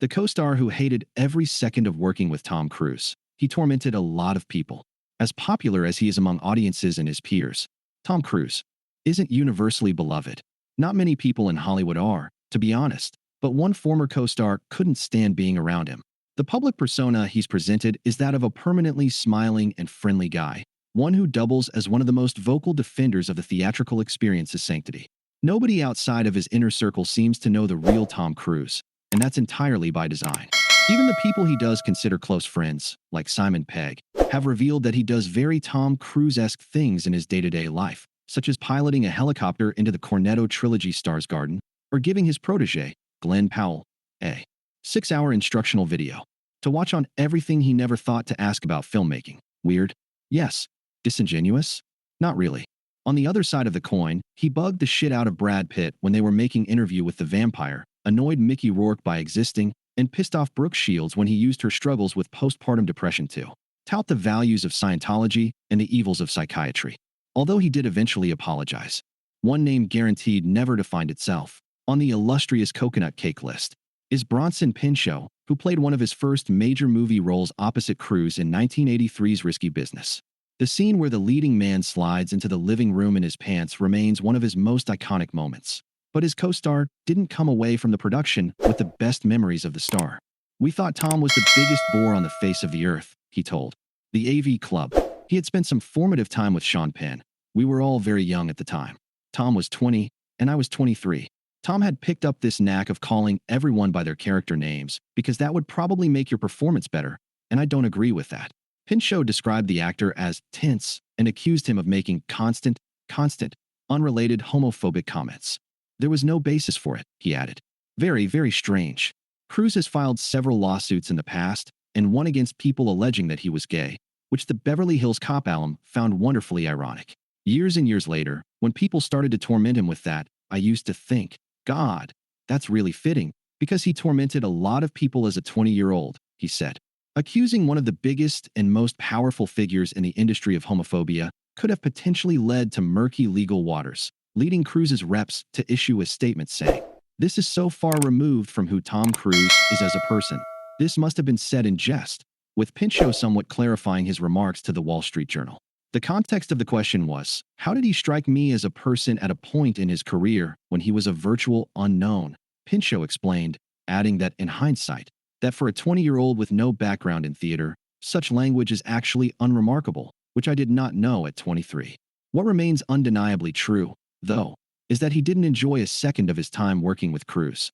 the co-star who hated every second of working with Tom Cruise. He tormented a lot of people. As popular as he is among audiences and his peers, Tom Cruise isn't universally beloved. Not many people in Hollywood are, to be honest, but one former co-star couldn't stand being around him. The public persona he's presented is that of a permanently smiling and friendly guy, one who doubles as one of the most vocal defenders of the theatrical experience's sanctity. Nobody outside of his inner circle seems to know the real Tom Cruise, and that's entirely by design. Even the people he does consider close friends, like Simon Pegg, have revealed that he does very Tom Cruise-esque things in his day-to-day life, such as piloting a helicopter into the Cornetto trilogy star's garden, or giving his protege, Glenn Powell, a 6-hour instructional video to watch on everything he never thought to ask about filmmaking. Weird? Yes. Disingenuous? Not really. On the other side of the coin, he bugged the shit out of Brad Pitt when they were making Interview with the Vampire, annoyed Mickey Rourke by existing, and pissed off Brooke Shields when he used her struggles with postpartum depression to tout the values of Scientology and the evils of psychiatry. Although he did eventually apologize. One name guaranteed never to find itself on the illustrious coconut cake list is Bronson Pinchot, who played one of his first major movie roles opposite Cruise in 1983's Risky Business. The scene where the leading man slides into the living room in his pants remains one of his most iconic moments. But his co-star didn't come away from the production with the best memories of the star. "We thought Tom was the biggest bore on the face of the earth," he told the AV Club. He had spent some formative time with Sean Penn. "We were all very young at the time. Tom was 20, and I was 23. Tom had picked up this knack of calling everyone by their character names because that would probably make your performance better, and I don't agree with that." Pinchot described the actor as tense and accused him of making constant, unrelated homophobic comments. "There was no basis for it," he added. "Very, very strange." Cruise has filed several lawsuits in the past, and one against people alleging that he was gay, which the Beverly Hills Cop alum found wonderfully ironic. Years and years later, when people started to torment him with that, I used to think, God, that's really fitting, because he tormented a lot of people as a 20-year-old, he said. Accusing one of the biggest and most powerful figures in the industry of homophobia could have potentially led to murky legal waters, leading Cruise's reps to issue a statement saying, "This is so far removed from who Tom Cruise is as a person. This must have been said in jest," with Pinchot somewhat clarifying his remarks to the Wall Street Journal. The context of the question was, how did he strike me as a person at a point in his career when he was a virtual unknown? Pinchot explained, adding that in hindsight, that for a 20-year-old with no background in theater, such language is actually unremarkable, which I did not know at 23. What remains undeniably true, though, is that he didn't enjoy a second of his time working with Cruise.